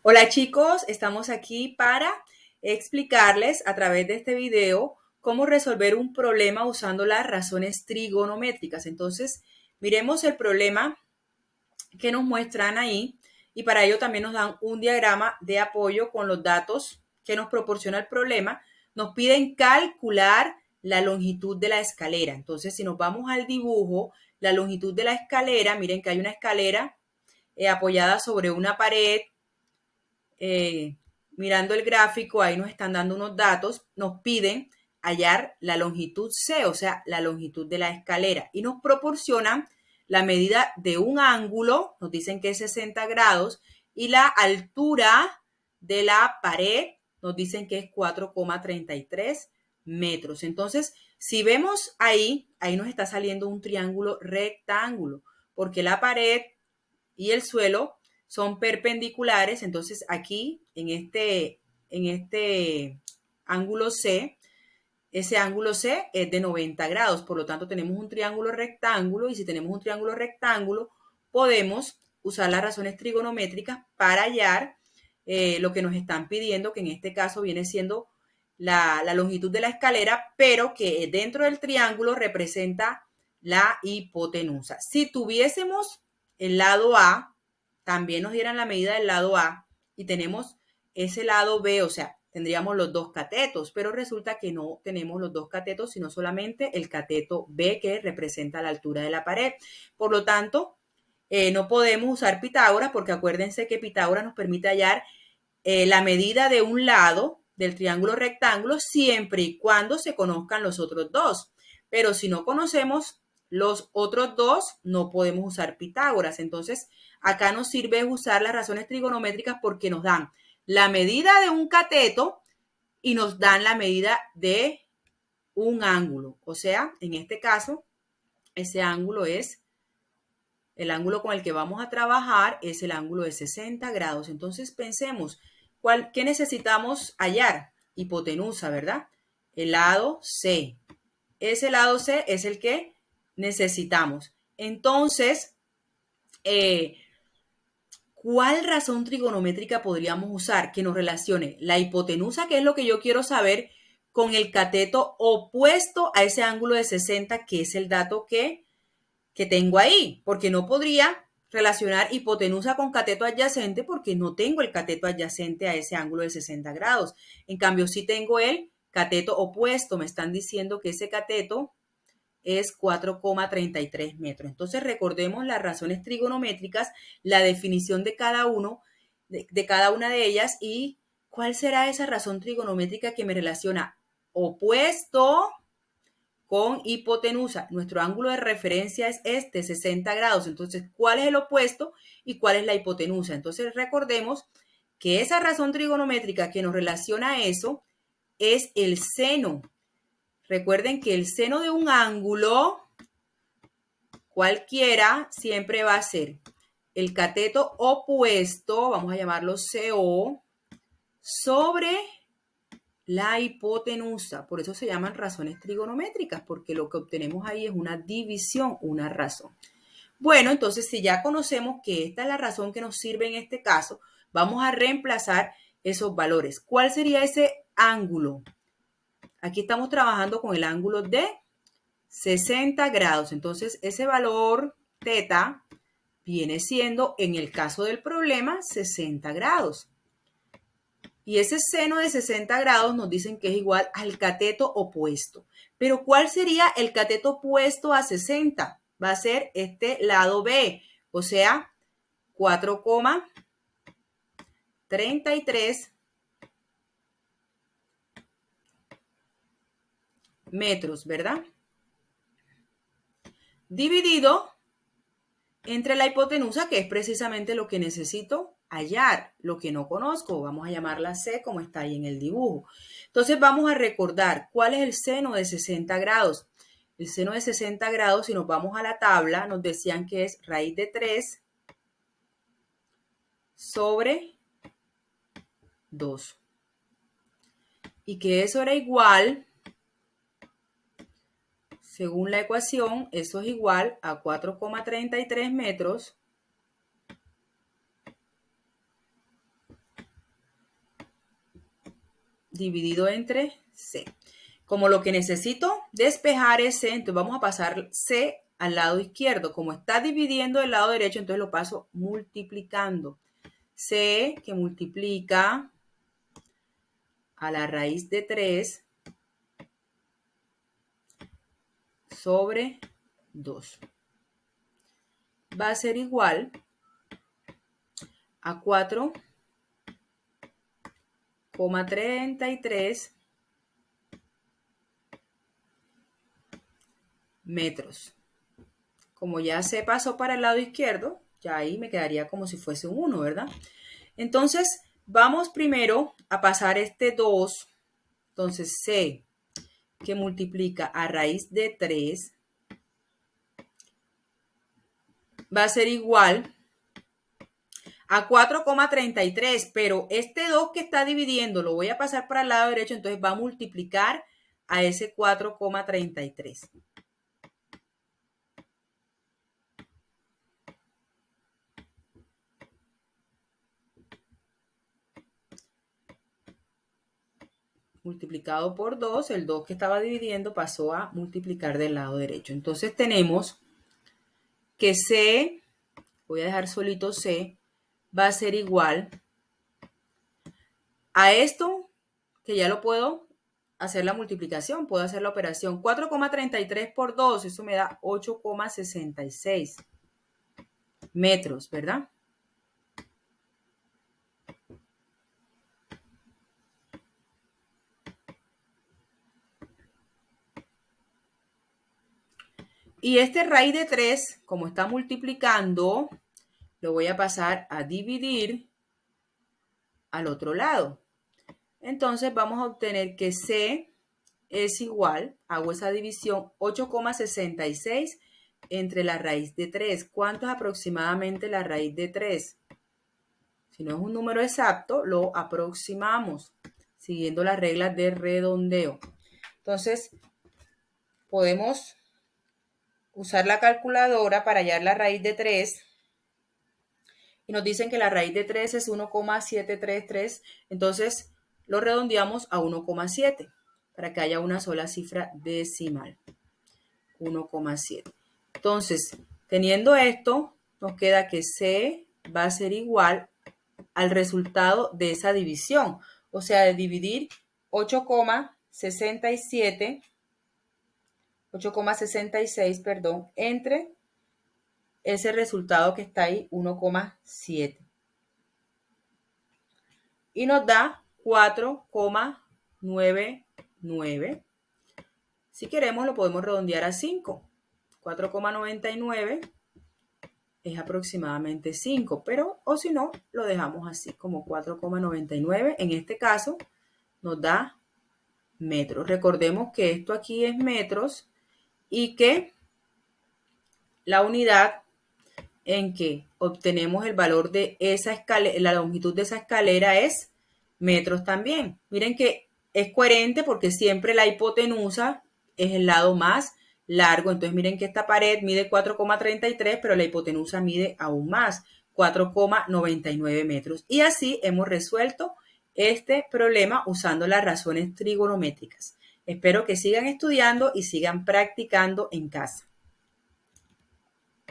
Hola chicos, estamos aquí para explicarles a través de este video cómo resolver un problema usando las razones trigonométricas. Entonces, miremos el problema que nos muestran ahí y para ello también nos dan un diagrama de apoyo con los datos que nos proporciona el problema. Nos piden calcular la longitud de la escalera. Entonces, si nos vamos al dibujo, la longitud de la escalera, miren que hay una escalera apoyada sobre una pared. eh, Mirando el gráfico, ahí nos están dando unos datos, nos piden hallar la longitud C, o sea, la longitud de la escalera, y nos proporcionan la medida de un ángulo, nos dicen que es 60 grados, y la altura de la pared, nos dicen que es 4,33 metros. Entonces, si vemos ahí nos está saliendo un triángulo rectángulo, porque la pared y el suelo son perpendiculares. Entonces aquí en este ángulo C, ese ángulo C es de 90 grados. Por lo tanto, tenemos un triángulo rectángulo y si tenemos un triángulo rectángulo, podemos usar las razones trigonométricas para hallar lo que nos están pidiendo, que en este caso viene siendo la longitud de la escalera, pero que dentro del triángulo representa la hipotenusa. Si tuviésemos el lado A, también nos dieran la medida del lado A y tenemos ese lado B, o sea, tendríamos los dos catetos, pero resulta que no tenemos los dos catetos, sino solamente el cateto B que representa la altura de la pared. Por lo tanto, no podemos usar Pitágoras porque acuérdense que Pitágoras nos permite hallar la medida de un lado del triángulo rectángulo siempre y cuando se conozcan los otros dos. Pero si no conocemos los otros dos, no podemos usar Pitágoras. Entonces, acá nos sirve usar las razones trigonométricas porque nos dan la medida de un cateto y nos dan la medida de un ángulo. O sea, en este caso, ese ángulo es, el ángulo con el que vamos a trabajar es el ángulo de 60 grados. Entonces pensemos, ¿qué necesitamos hallar? Hipotenusa, ¿verdad? El lado C. Ese lado C es el que necesitamos. Entonces, eh, ¿cuál razón trigonométrica podríamos usar que nos relacione la hipotenusa, que es lo que yo quiero saber, con el cateto opuesto a ese ángulo de 60, que es el dato que tengo ahí? Porque no podría relacionar hipotenusa con cateto adyacente porque no tengo el cateto adyacente a ese ángulo de 60 grados. En cambio, sí tengo el cateto opuesto. Me están diciendo que ese cateto es 4,33 metros. Entonces recordemos las razones trigonométricas, la definición de cada uno, de cada una de ellas y cuál será esa razón trigonométrica que me relaciona opuesto con hipotenusa. Nuestro ángulo de referencia es este, 60 grados. Entonces, ¿cuál es el opuesto y cuál es la hipotenusa? Entonces, recordemos que esa razón trigonométrica que nos relaciona a eso es el seno. Recuerden que el seno de un ángulo cualquiera siempre va a ser el cateto opuesto, vamos a llamarlo CO, sobre la hipotenusa. Por eso se llaman razones trigonométricas, porque lo que obtenemos ahí es una división, una razón. Bueno, entonces si ya conocemos que esta es la razón que nos sirve en este caso, vamos a reemplazar esos valores. ¿Cuál sería ese ángulo? Aquí estamos trabajando con el ángulo de 60 grados. Entonces, ese valor teta viene siendo, en el caso del problema, 60 grados. Y ese seno de 60 grados nos dicen que es igual al cateto opuesto. Pero ¿cuál sería el cateto opuesto a 60? Va a ser este lado B, o sea, 4,33 metros, ¿verdad? Dividido entre la hipotenusa, que es precisamente lo que necesito hallar, lo que no conozco, vamos a llamarla C como está ahí en el dibujo. Entonces vamos a recordar cuál es el seno de 60 grados. El seno de 60 grados, si nos vamos a la tabla, nos decían que es raíz de 3 sobre 2. Y que eso era igual, según la ecuación, eso es igual a 4,33 metros dividido entre C. Como lo que necesito despejar es C, entonces vamos a pasar C al lado izquierdo. Como está dividiendo el lado derecho, entonces lo paso multiplicando. C que multiplica a la raíz de 3 sobre 2. Va a ser igual a 4,33 metros. Como ya se pasó para el lado izquierdo, ya ahí me quedaría como si fuese un 1, ¿verdad? Entonces, vamos primero a pasar este 2. Entonces, C que multiplica a raíz de 3 va a ser igual a 4,33, pero este 2 que está dividiendo lo voy a pasar para el lado derecho, entonces va a multiplicar a ese 4,33. Multiplicado por 2, el 2 que estaba dividiendo pasó a multiplicar del lado derecho. Entonces tenemos que C, voy a dejar solito C, va a ser igual a esto, que ya lo puedo hacer la multiplicación, puedo hacer la operación. 4,33 por 2, eso me da 8,66 metros, ¿verdad? Y este raíz de 3, como está multiplicando, lo voy a pasar a dividir al otro lado. Entonces vamos a obtener que C es igual, hago esa división, 8,66 entre la raíz de 3. ¿Cuánto es aproximadamente la raíz de 3? Si no es un número exacto, lo aproximamos siguiendo las reglas de redondeo. Entonces, podemos usar la calculadora para hallar la raíz de 3. Y nos dicen que la raíz de 3 es 1,733. Entonces, lo redondeamos a 1,7 para que haya una sola cifra decimal. 1,7. Entonces, teniendo esto, nos queda que C va a ser igual al resultado de esa división. O sea, de dividir 8,66, perdón, entre ese resultado que está ahí, 1,7. Y nos da 4,99. Si queremos, lo podemos redondear a 5. 4,99 es aproximadamente 5, pero o si no, lo dejamos así como 4,99. En este caso, nos da metros. Recordemos que esto aquí es metros y que la unidad en que obtenemos el valor de esa escalera, la longitud de esa escalera es metros también. Miren que es coherente porque siempre la hipotenusa es el lado más largo. Entonces miren que esta pared mide 4,33, pero la hipotenusa mide aún más, 4,99 metros. Y así hemos resuelto este problema usando las razones trigonométricas. Espero que sigan estudiando y sigan practicando en casa.